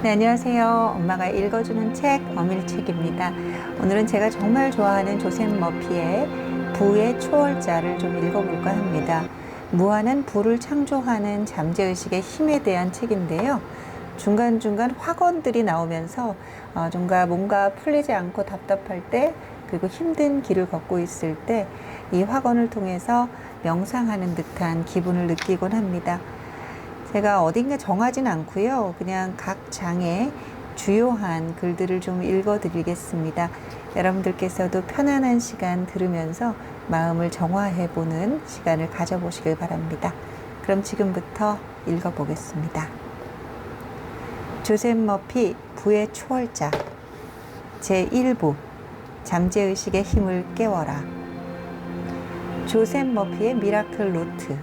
네, 안녕하세요. 엄마가 읽어주는 책, 어밀책입니다. 오늘은 제가 정말 좋아하는 조셉 머피의 부의 초월자를 좀 읽어볼까 합니다. 무한한 부를 창조하는 잠재의식의 힘에 대한 책인데요. 중간중간 확언들이 나오면서 뭔가 풀리지 않고 답답할 때, 그리고 힘든 길을 걷고 있을 때 이 확언을 통해서 명상하는 듯한 기분을 느끼곤 합니다. 제가 어딘가 정하진 않고요. 그냥 각 장의 주요한 글들을 좀 읽어드리겠습니다. 여러분들께서도 편안한 시간 들으면서 마음을 정화해보는 시간을 가져보시길 바랍니다. 그럼 지금부터 읽어보겠습니다. 조셉 머피 부의 초월자 제1부 잠재의식의 힘을 깨워라. 조셉 머피의 미라클 노트.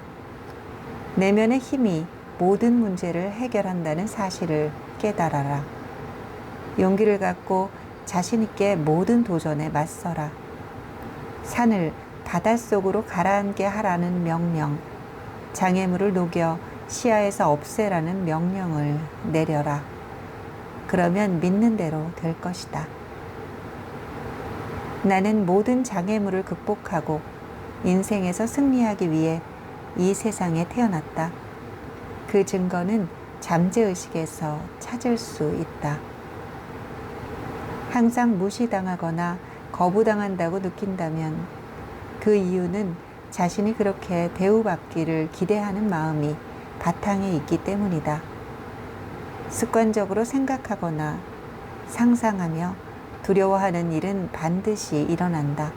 내면의 힘이 모든 문제를 해결한다는 사실을 깨달아라. 용기를 갖고 자신 있게 모든 도전에 맞서라. 산을 바닷속으로 가라앉게 하라는 명령, 장애물을 녹여 시야에서 없애라는 명령을 내려라. 그러면 믿는 대로 될 것이다. 나는 모든 장애물을 극복하고 인생에서 승리하기 위해 이 세상에 태어났다. 그 증거는 잠재의식에서 찾을 수 있다. 항상 무시당하거나 거부당한다고 느낀다면 그 이유는 자신이 그렇게 대우받기를 기대하는 마음이 바탕에 있기 때문이다. 습관적으로 생각하거나 상상하며 두려워하는 일은 반드시 일어난다.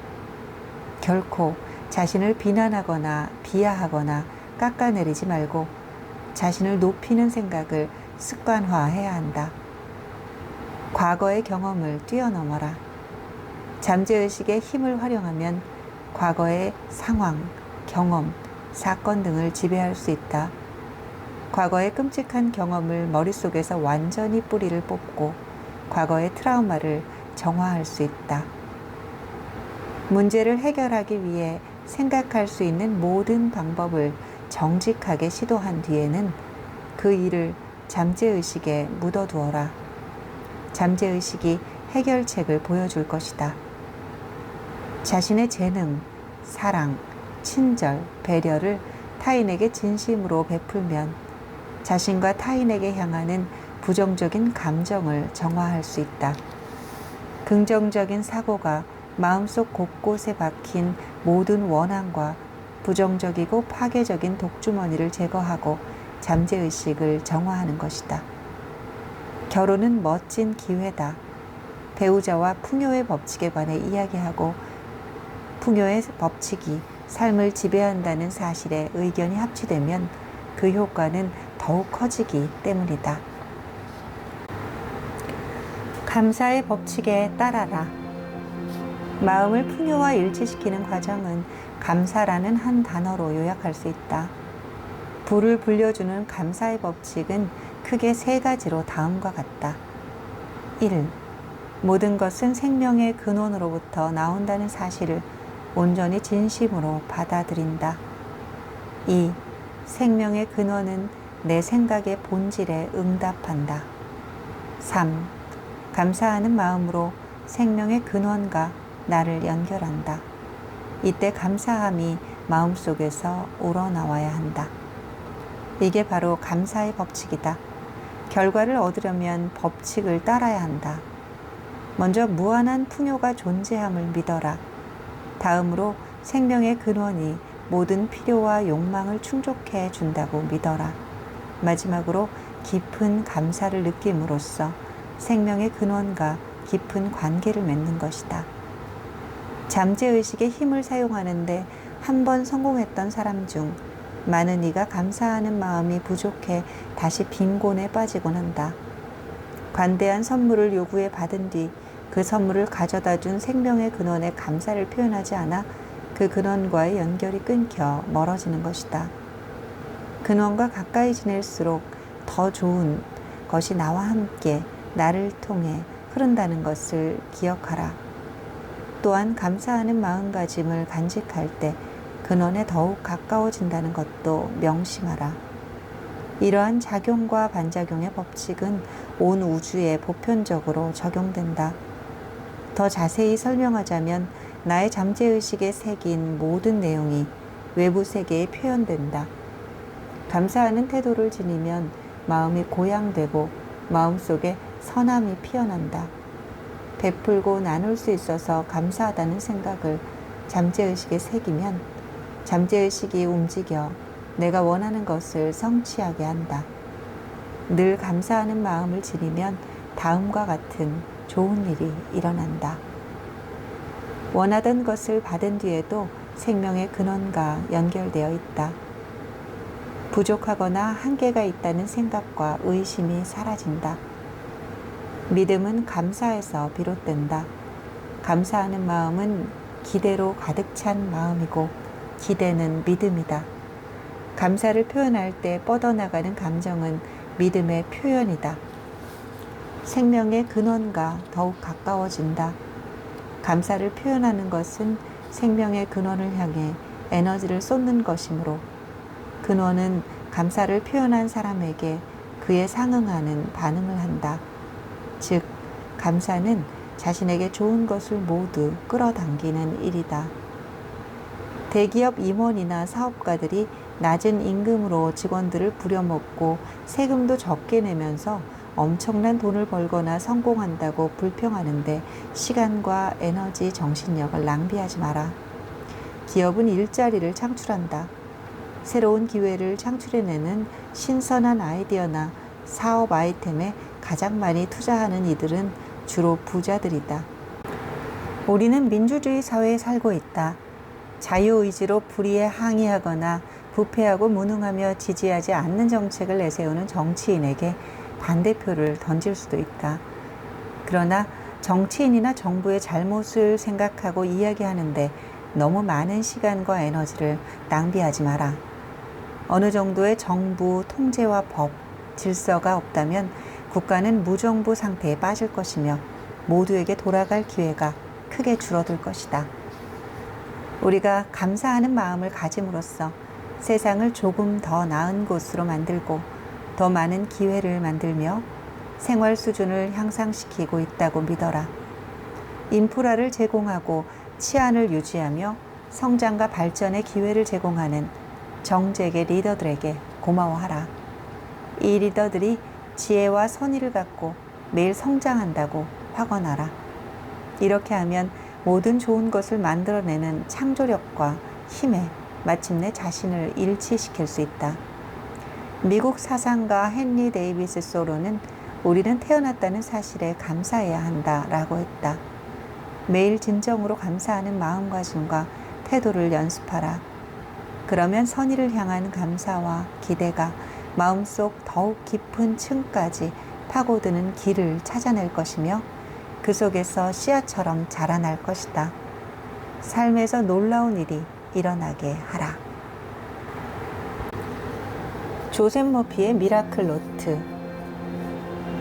결코 자신을 비난하거나 비하하거나 깎아내리지 말고 자신을 높이는 생각을 습관화해야 한다. 과거의 경험을 뛰어넘어라. 잠재의식의 힘을 활용하면 과거의 상황, 경험, 사건 등을 지배할 수 있다. 과거의 끔찍한 경험을 머릿속에서 완전히 뿌리를 뽑고 과거의 트라우마를 정화할 수 있다. 문제를 해결하기 위해 생각할 수 있는 모든 방법을 정직하게 시도한 뒤에는 그 일을 잠재의식에 묻어두어라. 잠재의식이 해결책을 보여줄 것이다. 자신의 재능, 사랑, 친절, 배려를 타인에게 진심으로 베풀면 자신과 타인에게 향하는 부정적인 감정을 정화할 수 있다. 긍정적인 사고가 마음속 곳곳에 박힌 모든 원한과 부정적이고 파괴적인 독주머니를 제거하고 잠재의식을 정화하는 것이다. 결혼은 멋진 기회다. 배우자와 풍요의 법칙에 관해 이야기하고 풍요의 법칙이 삶을 지배한다는 사실에 의견이 합치되면 그 효과는 더욱 커지기 때문이다. 감사의 법칙에 따라라. 마음을 풍요와 일치시키는 과정은 감사라는 한 단어로 요약할 수 있다. 부를 불려주는 감사의 법칙은 크게 세 가지로 다음과 같다. 1. 모든 것은 생명의 근원으로부터 나온다는 사실을 온전히 진심으로 받아들인다. 2. 생명의 근원은 내 생각의 본질에 응답한다. 3. 감사하는 마음으로 생명의 근원과 나를 연결한다. 이때 감사함이 마음속에서 우러나와야 한다. 이게 바로 감사의 법칙이다. 결과를 얻으려면 법칙을 따라야 한다. 먼저 무한한 풍요가 존재함을 믿어라. 다음으로 생명의 근원이 모든 필요와 욕망을 충족해 준다고 믿어라. 마지막으로 깊은 감사를 느낌으로써 생명의 근원과 깊은 관계를 맺는 것이다. 잠재의식의 힘을 사용하는데 한 번 성공했던 사람 중 많은 이가 감사하는 마음이 부족해 다시 빈곤에 빠지곤 한다. 관대한 선물을 요구해 받은 뒤 그 선물을 가져다 준 생명의 근원에 감사를 표현하지 않아 그 근원과의 연결이 끊겨 멀어지는 것이다. 근원과 가까이 지낼수록 더 좋은 것이 나와 함께 나를 통해 흐른다는 것을 기억하라. 또한 감사하는 마음가짐을 간직할 때 근원에 더욱 가까워진다는 것도 명심하라. 이러한 작용과 반작용의 법칙은 온 우주에 보편적으로 적용된다. 더 자세히 설명하자면 나의 잠재의식에 새긴 모든 내용이 외부 세계에 표현된다. 감사하는 태도를 지니면 마음이 고양되고 마음속에 선함이 피어난다. 베풀고 나눌 수 있어서 감사하다는 생각을 잠재의식에 새기면 잠재의식이 움직여 내가 원하는 것을 성취하게 한다. 늘 감사하는 마음을 지니면 다음과 같은 좋은 일이 일어난다. 원하던 것을 받은 뒤에도 생명의 근원과 연결되어 있다. 부족하거나 한계가 있다는 생각과 의심이 사라진다. 믿음은 감사에서 비롯된다. 감사하는 마음은 기대로 가득 찬 마음이고 기대는 믿음이다. 감사를 표현할 때 뻗어나가는 감정은 믿음의 표현이다. 생명의 근원과 더욱 가까워진다. 감사를 표현하는 것은 생명의 근원을 향해 에너지를 쏟는 것이므로 근원은 감사를 표현한 사람에게 그에 상응하는 반응을 한다. 즉, 감사는 자신에게 좋은 것을 모두 끌어당기는 일이다. 대기업 임원이나 사업가들이 낮은 임금으로 직원들을 부려먹고 세금도 적게 내면서 엄청난 돈을 벌거나 성공한다고 불평하는데 시간과 에너지, 정신력을 낭비하지 마라. 기업은 일자리를 창출한다. 새로운 기회를 창출해내는 신선한 아이디어나 사업 아이템에 가장 많이 투자하는 이들은 주로 부자들이다. 우리는 민주주의 사회에 살고 있다. 자유의지로 불의에 항의하거나 부패하고 무능하며 지지하지 않는 정책을 내세우는 정치인에게 반대표를 던질 수도 있다. 그러나 정치인이나 정부의 잘못을 생각하고 이야기하는데 너무 많은 시간과 에너지를 낭비하지 마라. 어느 정도의 정부, 통제와 법, 질서가 없다면 국가는 무정부 상태에 빠질 것이며 모두에게 돌아갈 기회가 크게 줄어들 것이다. 우리가 감사하는 마음을 가짐으로써 세상을 조금 더 나은 곳으로 만들고 더 많은 기회를 만들며 생활 수준을 향상시키고 있다고 믿어라. 인프라를 제공하고 치안을 유지하며 성장과 발전의 기회를 제공하는 정재계 리더들에게 고마워하라. 이 리더들이 지혜와 선의를 갖고 매일 성장한다고 확언하라. 이렇게 하면 모든 좋은 것을 만들어내는 창조력과 힘에 마침내 자신을 일치시킬 수 있다. 미국 사상가 헨리 데이비스 소로는 우리는 태어났다는 사실에 감사해야 한다라고 했다. 매일 진정으로 감사하는 마음가짐과 태도를 연습하라. 그러면 선의를 향한 감사와 기대가 마음속 더욱 깊은 층까지 파고드는 길을 찾아낼 것이며 그 속에서 씨앗처럼 자라날 것이다. 삶에서 놀라운 일이 일어나게 하라. 조셉 머피의 미라클 노트.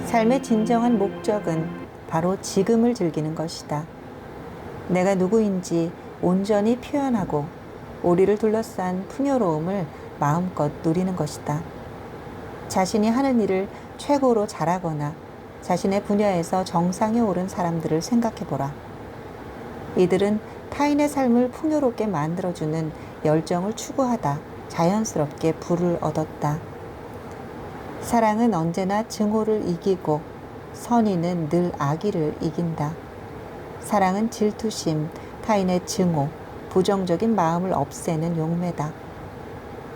삶의 진정한 목적은 바로 지금을 즐기는 것이다. 내가 누구인지 온전히 표현하고 우리를 둘러싼 풍요로움을 마음껏 누리는 것이다. 자신이 하는 일을 최고로 잘하거나 자신의 분야에서 정상에 오른 사람들을 생각해보라. 이들은 타인의 삶을 풍요롭게 만들어주는 열정을 추구하다 자연스럽게 부를 얻었다. 사랑은 언제나 증오를 이기고 선의는 늘 악의를 이긴다. 사랑은 질투심, 타인의 증오, 부정적인 마음을 없애는 용매다.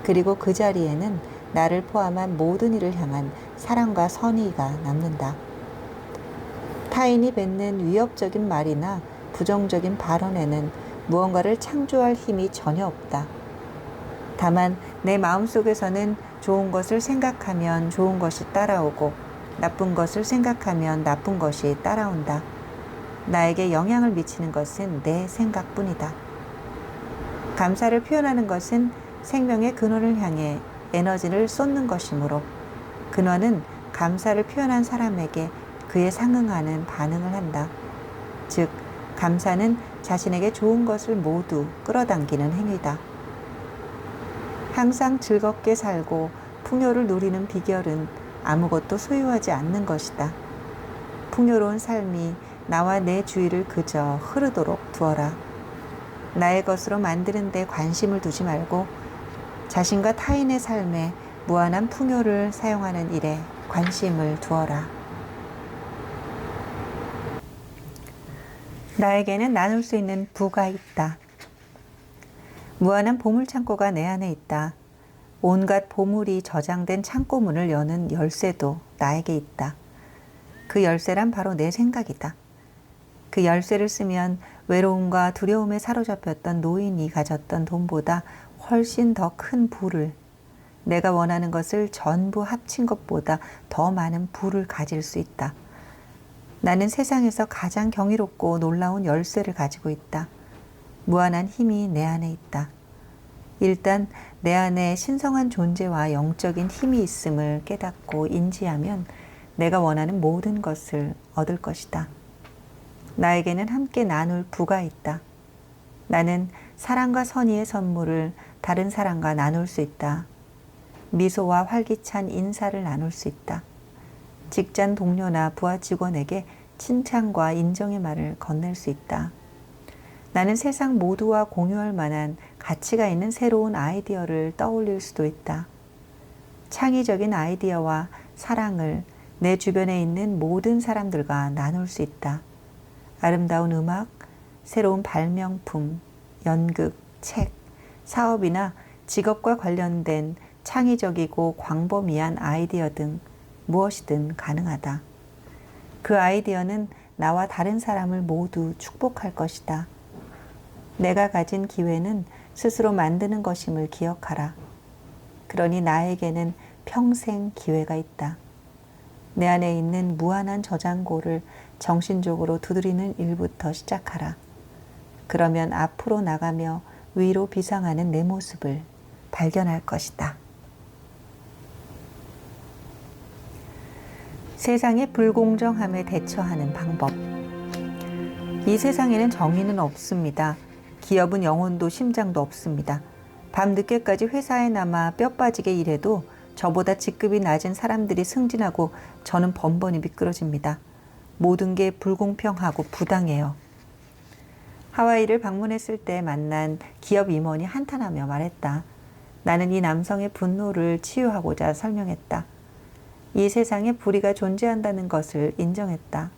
그리고 그 자리에는 나를 포함한 모든 이를 향한 사랑과 선의가 남는다. 타인이 뱉는 위협적인 말이나 부정적인 발언에는 무언가를 창조할 힘이 전혀 없다. 다만 내 마음속에서는 좋은 것을 생각하면 좋은 것이 따라오고 나쁜 것을 생각하면 나쁜 것이 따라온다. 나에게 영향을 미치는 것은 내 생각뿐이다. 감사를 표현하는 것은 생명의 근원을 향해 에너지를 쏟는 것이므로 근원은 감사를 표현한 사람에게 그에 상응하는 반응을 한다. 즉, 감사는 자신에게 좋은 것을 모두 끌어당기는 행위다. 항상 즐겁게 살고 풍요를 누리는 비결은 아무것도 소유하지 않는 것이다. 풍요로운 삶이 나와 내 주위를 그저 흐르도록 두어라. 나의 것으로 만드는 데 관심을 두지 말고 자신과 타인의 삶에 무한한 풍요를 사용하는 일에 관심을 두어라. 나에게는 나눌 수 있는 부가 있다. 무한한 보물창고가 내 안에 있다. 온갖 보물이 저장된 창고문을 여는 열쇠도 나에게 있다. 그 열쇠란 바로 내 생각이다. 그 열쇠를 쓰면 외로움과 두려움에 사로잡혔던 노인이 가졌던 돈보다 훨씬 더 큰 부를, 내가 원하는 것을 전부 합친 것보다 더 많은 부를 가질 수 있다. 나는 세상에서 가장 경이롭고 놀라운 열쇠를 가지고 있다. 무한한 힘이 내 안에 있다. 일단 내 안에 신성한 존재와 영적인 힘이 있음을 깨닫고 인지하면 내가 원하는 모든 것을 얻을 것이다. 나에게는 함께 나눌 부가 있다. 나는 사랑과 선의의 선물을 다른 사람과 나눌 수 있다. 미소와 활기찬 인사를 나눌 수 있다. 직장 동료나 부하 직원에게 칭찬과 인정의 말을 건넬 수 있다. 나는 세상 모두와 공유할 만한 가치가 있는 새로운 아이디어를 떠올릴 수도 있다. 창의적인 아이디어와 사랑을 내 주변에 있는 모든 사람들과 나눌 수 있다. 아름다운 음악, 새로운 발명품, 연극, 책, 사업이나 직업과 관련된 창의적이고 광범위한 아이디어 등 무엇이든 가능하다. 그 아이디어는 나와 다른 사람을 모두 축복할 것이다. 내가 가진 기회는 스스로 만드는 것임을 기억하라. 그러니 나에게는 평생 기회가 있다. 내 안에 있는 무한한 저장고를 정신적으로 두드리는 일부터 시작하라. 그러면 앞으로 나가며 위로 비상하는 내 모습을 발견할 것이다. 세상의 불공정함에 대처하는 방법. 이 세상에는 정의는 없습니다. 기업은 영혼도 심장도 없습니다. 밤늦게까지 회사에 남아 뼈 빠지게 일해도 저보다 직급이 낮은 사람들이 승진하고 저는 번번이 미끄러집니다. 모든 게 불공평하고 부당해요. 하와이를 방문했을 때 만난 기업 임원이 한탄하며 말했다. 나는 이 남성의 분노를 치유하고자 설명했다. 이 세상에 불의가 존재한다는 것을 인정했다.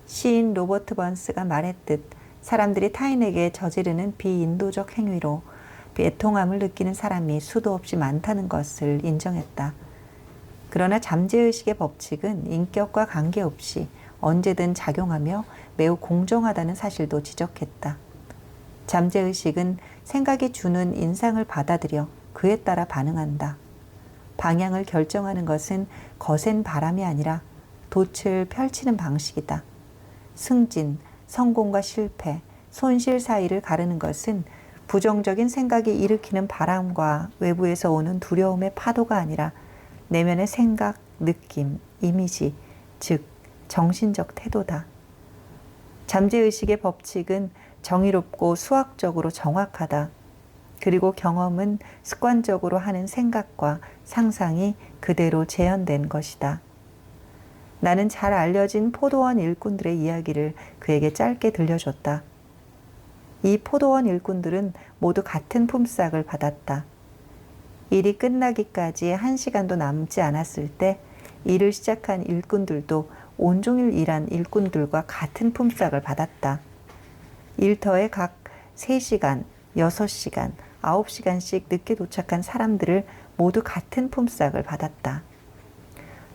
시인 로버트 번스가 말했듯 사람들이 타인에게 저지르는 비인도적 행위로 애통함을 느끼는 사람이 수도 없이 많다는 것을 인정했다. 그러나 잠재의식의 법칙은 인격과 관계없이 언제든 작용하며 매우 공정하다는 사실도 지적했다. 잠재의식은 생각이 주는 인상을 받아들여 그에 따라 반응한다. 방향을 결정하는 것은 거센 바람이 아니라 돛을 펼치는 방식이다. 승진, 성공과 실패, 손실 사이를 가르는 것은 부정적인 생각이 일으키는 바람과 외부에서 오는 두려움의 파도가 아니라 내면의 생각, 느낌, 이미지, 즉 정신적 태도다. 잠재의식의 법칙은 정의롭고 수학적으로 정확하다. 그리고 경험은 습관적으로 하는 생각과 상상이 그대로 재현된 것이다. 나는 잘 알려진 포도원 일꾼들의 이야기를 그에게 짧게 들려줬다. 이 포도원 일꾼들은 모두 같은 품삯을 받았다. 일이 끝나기까지 1시간도 남지 않았을 때 일을 시작한 일꾼들도 온종일 일한 일꾼들과 같은 품삯을 받았다. 일터에 각 3시간, 6시간, 9시간씩 늦게 도착한 사람들을 모두 같은 품삯을 받았다.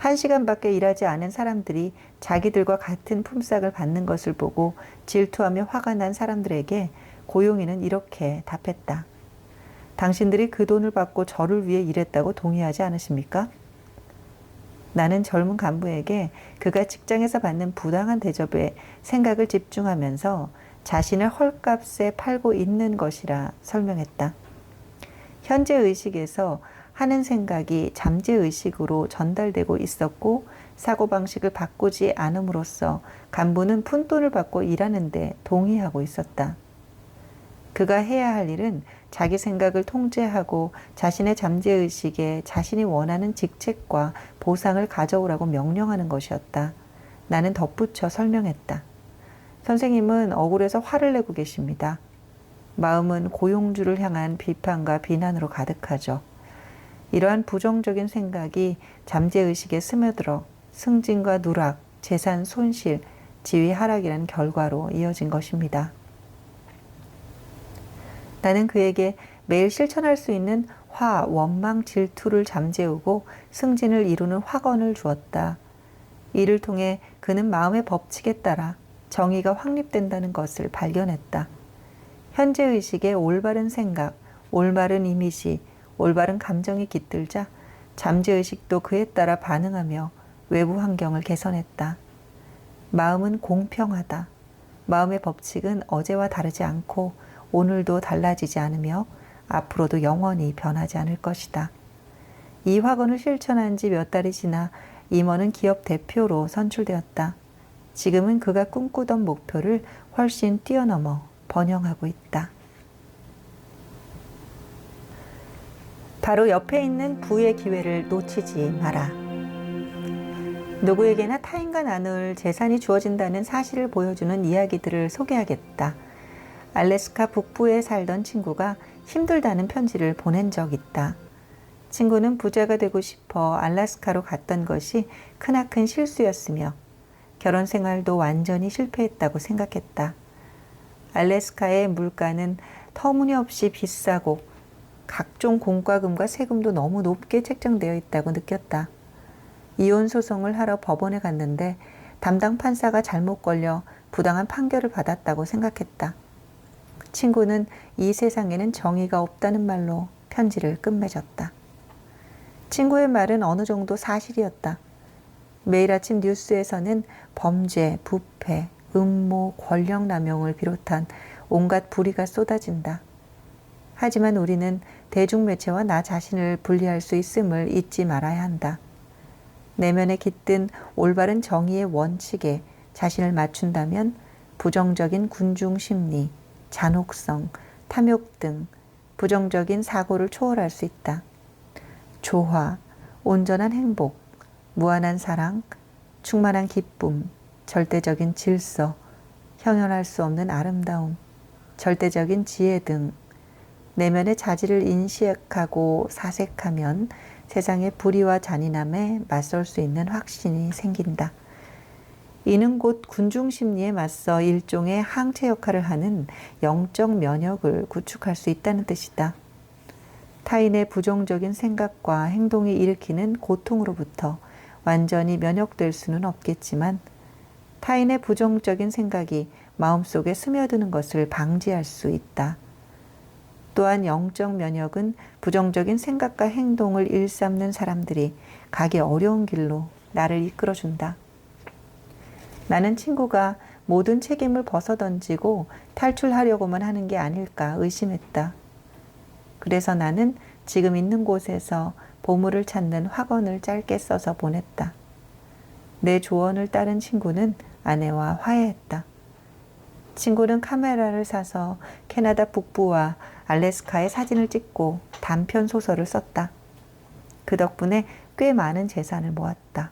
1시간밖에 일하지 않은 사람들이 자기들과 같은 품삯을 받는 것을 보고 질투하며 화가 난 사람들에게 고용인은 이렇게 답했다. 당신들이 그 돈을 받고 저를 위해 일했다고 동의하지 않으십니까? 나는 젊은 간부에게 그가 직장에서 받는 부당한 대접에 생각을 집중하면서 자신을 헐값에 팔고 있는 것이라 설명했다. 현재 의식에서 하는 생각이 잠재 의식으로 전달되고 있었고 사고방식을 바꾸지 않음으로써 간부는 푼돈을 받고 일하는데 동의하고 있었다. 그가 해야 할 일은 자기 생각을 통제하고 자신의 잠재의식에 자신이 원하는 직책과 보상을 가져오라고 명령하는 것이었다. 나는 덧붙여 설명했다. 선생님은 억울해서 화를 내고 계십니다. 마음은 고용주를 향한 비판과 비난으로 가득하죠. 이러한 부정적인 생각이 잠재의식에 스며들어 승진과 누락, 재산 손실, 지위 하락이라는 결과로 이어진 것입니다. 나는 그에게 매일 실천할 수 있는 화, 원망, 질투를 잠재우고 승진을 이루는 확언을 주었다. 이를 통해 그는 마음의 법칙에 따라 정의가 확립된다는 것을 발견했다. 현재의식의 올바른 생각, 올바른 이미지, 올바른 감정이 깃들자 잠재의식도 그에 따라 반응하며 외부 환경을 개선했다. 마음은 공평하다. 마음의 법칙은 어제와 다르지 않고 오늘도 달라지지 않으며 앞으로도 영원히 변하지 않을 것이다. 이 확언을 실천한 지 몇 달이 지나 임원은 기업 대표로 선출되었다. 지금은 그가 꿈꾸던 목표를 훨씬 뛰어넘어 번영하고 있다. 바로 옆에 있는 부의 기회를 놓치지 마라. 누구에게나 타인과 나눌 재산이 주어진다는 사실을 보여주는 이야기들을 소개하겠다. 알래스카 북부에 살던 친구가 힘들다는 편지를 보낸 적 있다. 친구는 부자가 되고 싶어 알래스카로 갔던 것이 크나큰 실수였으며 결혼 생활도 완전히 실패했다고 생각했다. 알래스카의 물가는 터무니없이 비싸고 각종 공과금과 세금도 너무 높게 책정되어 있다고 느꼈다. 이혼 소송을 하러 법원에 갔는데 담당 판사가 잘못 걸려 부당한 판결을 받았다고 생각했다. 친구는 이 세상에는 정의가 없다는 말로 편지를 끝맺었다. 친구의 말은 어느 정도 사실이었다. 매일 아침 뉴스에서는 범죄, 부패, 음모, 권력 남용을 비롯한 온갖 불의가 쏟아진다. 하지만 우리는 대중매체와 나 자신을 분리할 수 있음을 잊지 말아야 한다. 내면에 깃든 올바른 정의의 원칙에 자신을 맞춘다면 부정적인 군중심리, 잔혹성, 탐욕 등 부정적인 사고를 초월할 수 있다. 조화, 온전한 행복, 무한한 사랑, 충만한 기쁨, 절대적인 질서, 형용할 수 없는 아름다움, 절대적인 지혜 등 내면의 자질을 인식하고 사색하면 세상의 불의와 잔인함에 맞설 수 있는 확신이 생긴다. 이는 곧 군중심리에 맞서 일종의 항체 역할을 하는 영적 면역을 구축할 수 있다는 뜻이다. 타인의 부정적인 생각과 행동이 일으키는 고통으로부터 완전히 면역될 수는 없겠지만 타인의 부정적인 생각이 마음속에 스며드는 것을 방지할 수 있다. 또한 영적 면역은 부정적인 생각과 행동을 일삼는 사람들이 가기 어려운 길로 나를 이끌어준다. 나는 친구가 모든 책임을 벗어던지고 탈출하려고만 하는 게 아닐까 의심했다. 그래서 나는 지금 있는 곳에서 보물을 찾는 확언을 짧게 써서 보냈다. 내 조언을 따른 친구는 아내와 화해했다. 친구는 카메라를 사서 캐나다 북부와 알래스카의 사진을 찍고 단편 소설을 썼다. 그 덕분에 꽤 많은 재산을 모았다.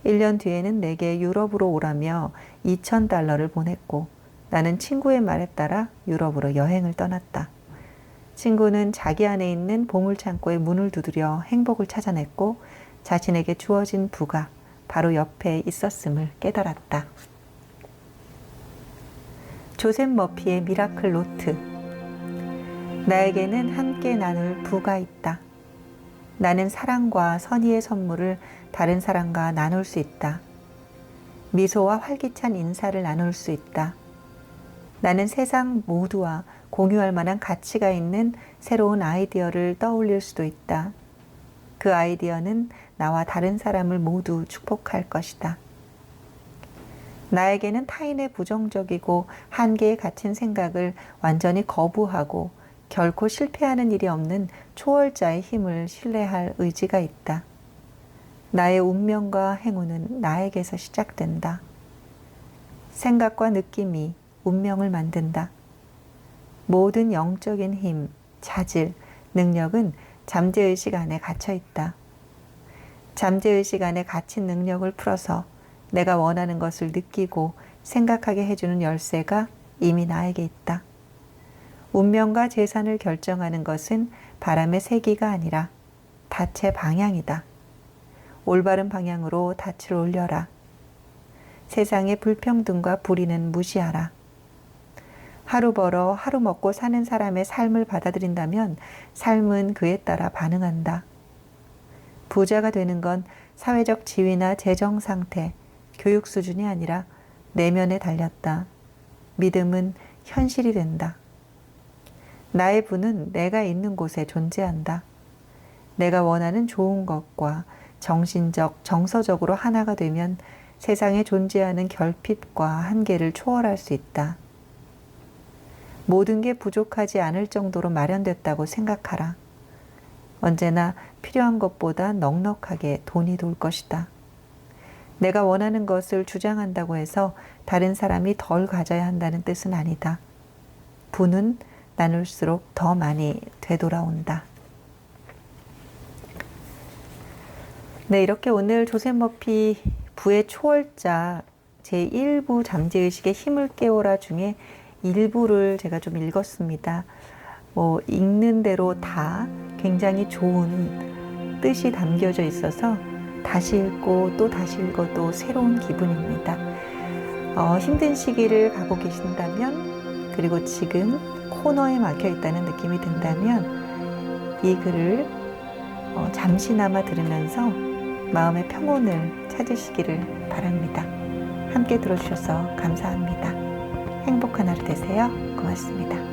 1년 뒤에는 내게 유럽으로 오라며 $2,000를 보냈고 나는 친구의 말에 따라 유럽으로 여행을 떠났다. 친구는 자기 안에 있는 보물창고의 문을 두드려 행복을 찾아냈고 자신에게 주어진 부가 바로 옆에 있었음을 깨달았다. 조셉 머피의 미라클 노트. 나에게는 함께 나눌 부가 있다. 나는 사랑과 선의의 선물을 다른 사람과 나눌 수 있다. 미소와 활기찬 인사를 나눌 수 있다. 나는 세상 모두와 공유할 만한 가치가 있는 새로운 아이디어를 떠올릴 수도 있다. 그 아이디어는 나와 다른 사람을 모두 축복할 것이다. 나에게는 타인의 부정적이고 한계에 갇힌 생각을 완전히 거부하고 결코 실패하는 일이 없는 초월자의 힘을 신뢰할 의지가 있다. 나의 운명과 행운은 나에게서 시작된다. 생각과 느낌이 운명을 만든다. 모든 영적인 힘, 자질, 능력은 잠재의식 안에 갇혀 있다. 잠재의식 안에 갇힌 능력을 풀어서 내가 원하는 것을 느끼고 생각하게 해주는 열쇠가 이미 나에게 있다. 운명과 재산을 결정하는 것은 바람의 세기가 아니라 닻의 방향이다. 올바른 방향으로 닻을 올려라. 세상의 불평등과 불의는 무시하라. 하루 벌어 하루 먹고 사는 사람의 삶을 받아들인다면 삶은 그에 따라 반응한다. 부자가 되는 건 사회적 지위나 재정 상태, 교육 수준이 아니라 내면에 달렸다. 믿음은 현실이 된다. 나의 부는 내가 있는 곳에 존재한다. 내가 원하는 좋은 것과 정신적, 정서적으로 하나가 되면 세상에 존재하는 결핍과 한계를 초월할 수 있다. 모든 게 부족하지 않을 정도로 마련됐다고 생각하라. 언제나 필요한 것보다 넉넉하게 돈이 돌 것이다. 내가 원하는 것을 주장한다고 해서 다른 사람이 덜 가져야 한다는 뜻은 아니다. 부는 나눌수록 더 많이 되돌아온다. 네, 이렇게 오늘 조셉 머피 부의 초월자 제1부 잠재의식의 힘을 깨워라 중에 일부를 제가 좀 읽었습니다. 읽는 대로 다 굉장히 좋은 뜻이 담겨져 있어서 다시 읽고 또 다시 읽어도 새로운 기분입니다. 힘든 시기를 가고 계신다면, 그리고 지금 코너에 막혀 있다는 느낌이 든다면 이 글을 잠시나마 들으면서 마음의 평온을 찾으시기를 바랍니다. 함께 들어주셔서 감사합니다. 행복한 하루 되세요. 고맙습니다.